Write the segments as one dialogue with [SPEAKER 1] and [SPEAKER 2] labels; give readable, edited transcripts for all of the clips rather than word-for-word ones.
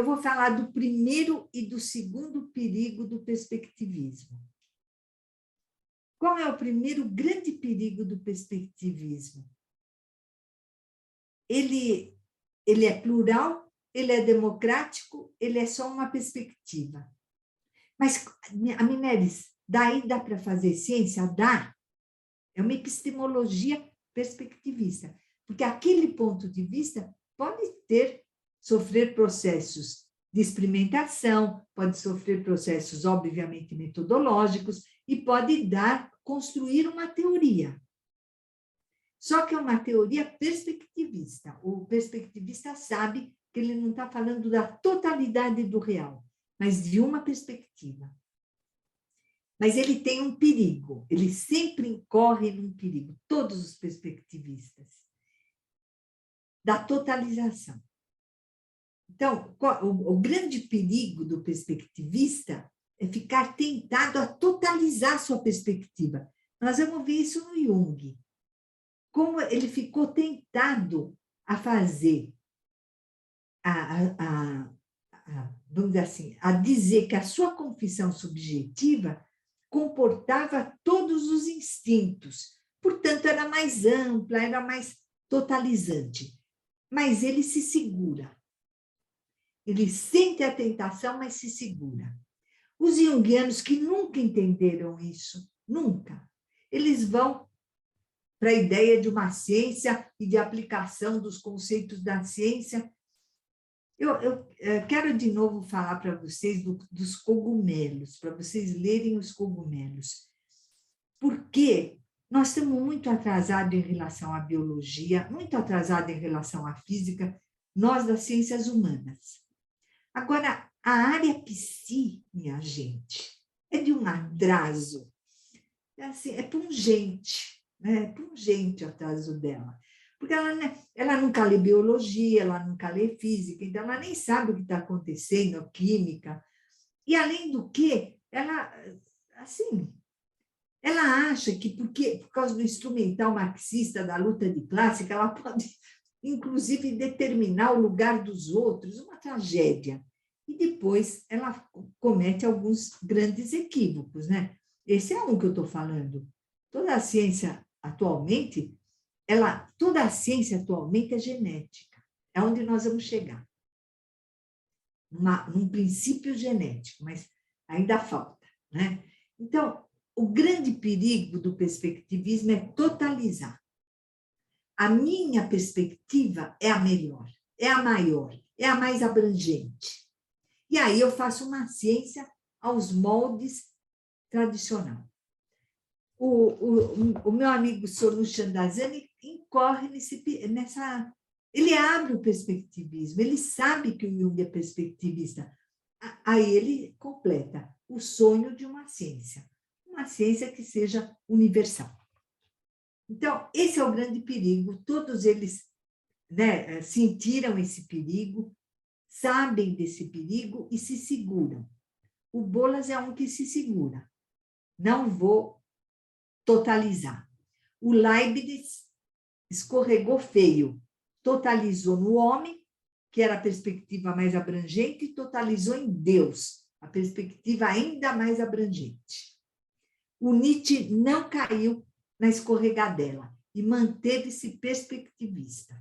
[SPEAKER 1] vou falar do primeiro e do segundo perigo do perspectivismo. Qual é o primeiro grande perigo do perspectivismo? Ele é plural, ele é democrático, ele é só uma perspectiva. Mas, a Minelis, daí dá para fazer ciência? Dá. É uma epistemologia perspectivista, porque aquele ponto de vista pode sofrer processos de experimentação, pode sofrer processos, obviamente, metodológicos, e pode construir uma teoria. Só que é uma teoria perspectivista. O perspectivista sabe que ele não está falando da totalidade do real, mas de uma perspectiva. Mas ele tem um perigo, ele sempre incorre num perigo, todos os perspectivistas, da totalização. Então, o grande perigo do perspectivista é ficar tentado a totalizar sua perspectiva. Nós vamos ver isso no Jung. Como ele ficou tentado a fazer, vamos dizer assim, a dizer que a sua confissão subjetiva comportava todos os instintos, portanto, era mais ampla, era mais totalizante. Mas ele se segura. Ele sente a tentação, mas se segura. Os junguianos que nunca entenderam isso, nunca, eles vão para a ideia de uma ciência e de aplicação dos conceitos da ciência. Eu quero de novo falar para vocês dos cogumelos, para vocês lerem os cogumelos. Porque nós estamos muito atrasados em relação à biologia, muito atrasados em relação à física, nós das ciências humanas. Agora, a área psi, minha gente, é de um atraso, é pungente, né? É pungente o atraso dela. Porque ela nunca lê biologia, ela nunca lê física, então ela nem sabe o que está acontecendo, química. E, além do que, ela acha que, por causa do instrumental marxista da luta de classe, que ela pode, inclusive, determinar o lugar dos outros, uma tragédia. E depois ela comete alguns grandes equívocos, né? Esse é um que eu estou falando. Toda a ciência atualmente é genética. É onde nós vamos chegar. Num princípio genético, mas ainda falta, né? Então, o grande perigo do perspectivismo é totalizar. A minha perspectiva é a melhor, é a maior, é a mais abrangente. E aí eu faço uma ciência aos moldes tradicionais. O meu amigo Sonu Chandazani incorre nessa... Ele abre o perspectivismo, ele sabe que o Jung é perspectivista. Aí ele completa o sonho de uma ciência que seja universal. Então, esse é o grande perigo, todos eles, né, sentiram esse perigo, sabem desse perigo e se seguram. O Bolas é um que se segura. Não vou totalizar. O Leibniz escorregou feio, totalizou no homem, que era a perspectiva mais abrangente, e totalizou em Deus, a perspectiva ainda mais abrangente. O Nietzsche não caiu na escorregadela e manteve-se perspectivista.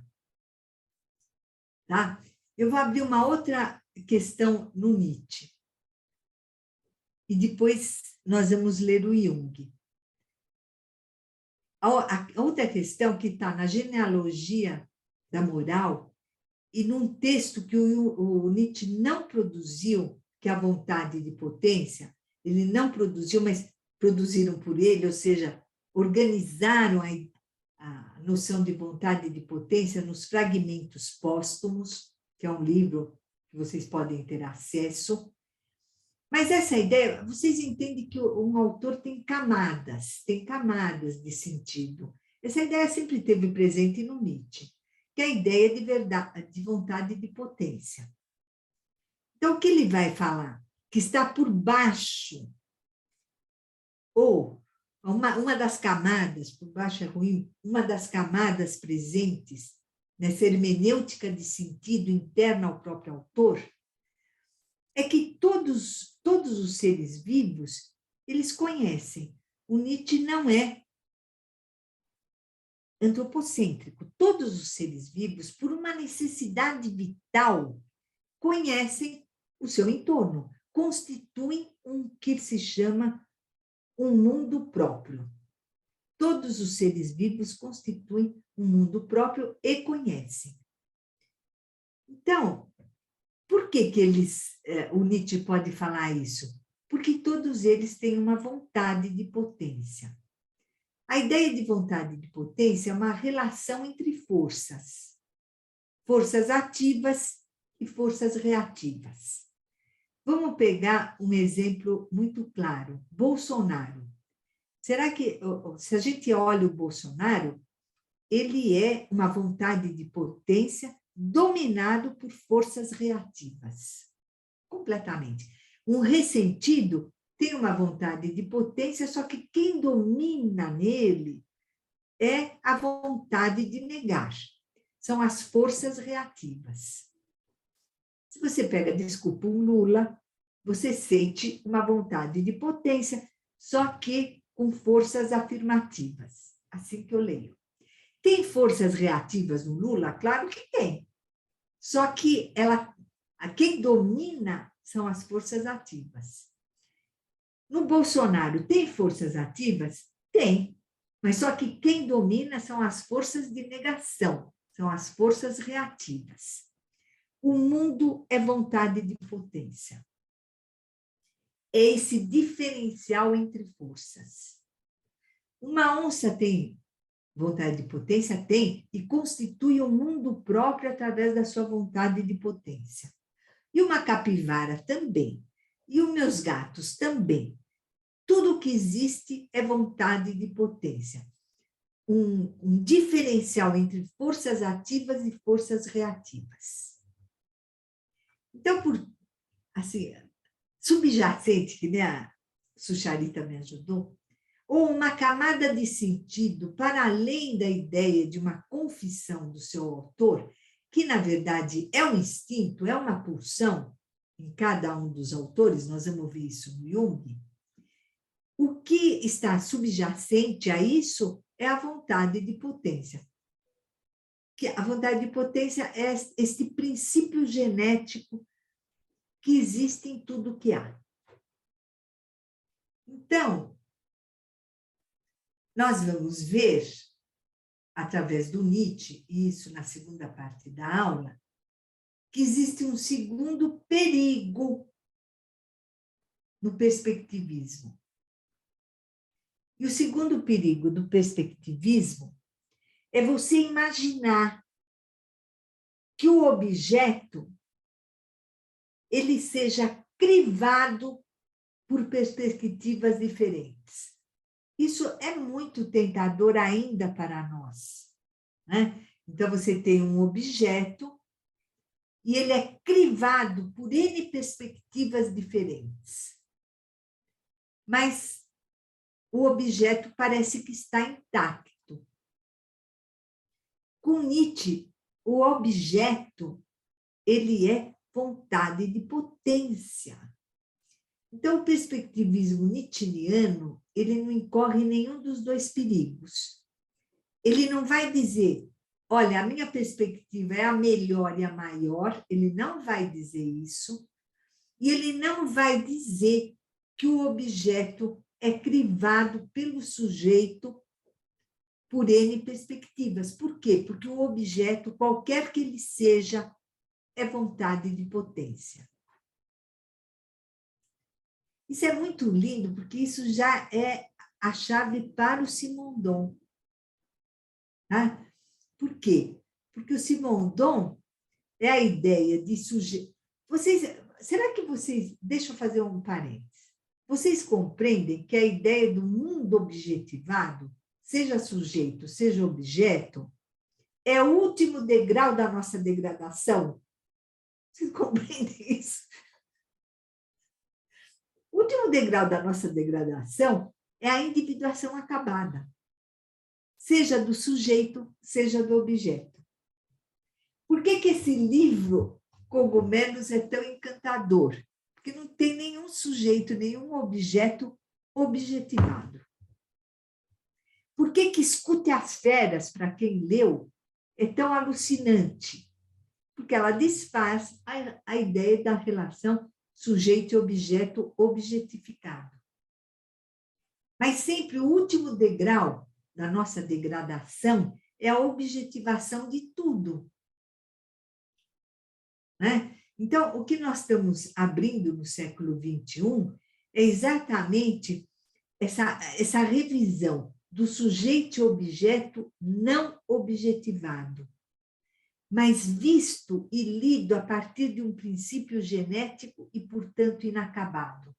[SPEAKER 1] Tá? Eu vou abrir uma outra questão no Nietzsche. E depois nós vamos ler o Jung. A outra questão que está na genealogia da moral e num texto que o Nietzsche não produziu, que é a vontade de potência, ele não produziu, mas produziram por ele, ou seja, organizaram a noção de vontade de potência nos fragmentos póstumos, que é um livro que vocês podem ter acesso. Mas essa ideia, vocês entendem que um autor tem camadas de sentido. Essa ideia sempre esteve presente no Nietzsche, que é a ideia de verdade, de vontade de potência. Então, o que ele vai falar? Que está por baixo, ou uma das camadas, por baixo é ruim, uma das camadas presentes nessa hermenêutica de sentido interna ao próprio autor, é que todos os seres vivos, eles conhecem. O Nietzsche não é antropocêntrico. Todos os seres vivos, por uma necessidade vital, conhecem o seu entorno, constituem um que se chama um mundo próprio. Todos os seres vivos constituem um mundo próprio e conhecem. Então, por que o Nietzsche pode falar isso? Porque todos eles têm uma vontade de potência. A ideia de vontade de potência é uma relação entre forças. Forças ativas e forças reativas. Vamos pegar um exemplo muito claro. Bolsonaro. Será que, se a gente olha o Bolsonaro, ele é uma vontade de potência dominado por forças reativas. Completamente. Um ressentido tem uma vontade de potência, só que quem domina nele é a vontade de negar. São as forças reativas. Se você pega, desculpa, um Lula, você sente uma vontade de potência, só que com forças afirmativas. Assim que eu leio. Tem forças reativas no Lula? Claro que tem. Só que quem domina são as forças ativas. No Bolsonaro, tem forças ativas? Tem. Mas só que quem domina são as forças de negação, são as forças reativas. O mundo é vontade de potência. É esse diferencial entre forças. Uma onça tem vontade de potência? Tem, e constitui um mundo próprio através da sua vontade de potência. E uma capivara também. E os meus gatos também. Tudo que existe é vontade de potência. Um diferencial entre forças ativas e forças reativas. Então, assim, subjacente, que nem a Sucharita me ajudou, ou uma camada de sentido para além da ideia de uma confissão do seu autor, que, na verdade, é um instinto, é uma pulsão em cada um dos autores, nós vamos ver isso no Jung. O que está subjacente a isso é a vontade de potência. Que a vontade de potência é este princípio genético que existe em tudo que há. Então, nós vamos ver, através do Nietzsche, e isso na segunda parte da aula, que existe um segundo perigo no perspectivismo. E o segundo perigo do perspectivismo é você imaginar que o objeto ele seja crivado por perspectivas diferentes. Isso é muito tentador ainda para nós, né? Então, você tem um objeto e ele é crivado por N perspectivas diferentes. Mas o objeto parece que está intacto. Com Nietzsche, o objeto, ele é vontade de potência. Então, o perspectivismo nietzschiano, ele não incorre em nenhum dos dois perigos. Ele não vai dizer, olha, a minha perspectiva é a melhor e a maior, ele não vai dizer isso, e ele não vai dizer que o objeto é crivado pelo sujeito por N perspectivas. Por quê? Porque o objeto, qualquer que ele seja, é vontade de potência. Isso é muito lindo, porque isso já é a chave para o Simondon. Tá? Por quê? Porque o Simondon é a ideia de sujeito. Será que vocês... Deixa eu fazer um parênteses. Vocês compreendem que a ideia do mundo objetivado, seja sujeito, seja objeto, é o último degrau da nossa degradação? Vocês compreendem isso? O último degrau da nossa degradação é a individuação acabada, seja do sujeito, seja do objeto. Por que esse livro, Cogumelos, é tão encantador? porque não tem nenhum sujeito, nenhum objeto objetivado. Por que que Escute as Feras, para quem leu, é tão alucinante? Porque ela desfaz a ideia da relação sujeito e objeto objetificado. Mas sempre o último degrau da nossa degradação é a objetivação de tudo. Né? Então, o que nós estamos abrindo no século XXI é exatamente essa revisão do sujeito e objeto não objetivado, mas visto e lido a partir de um princípio genético e, portanto, inacabado.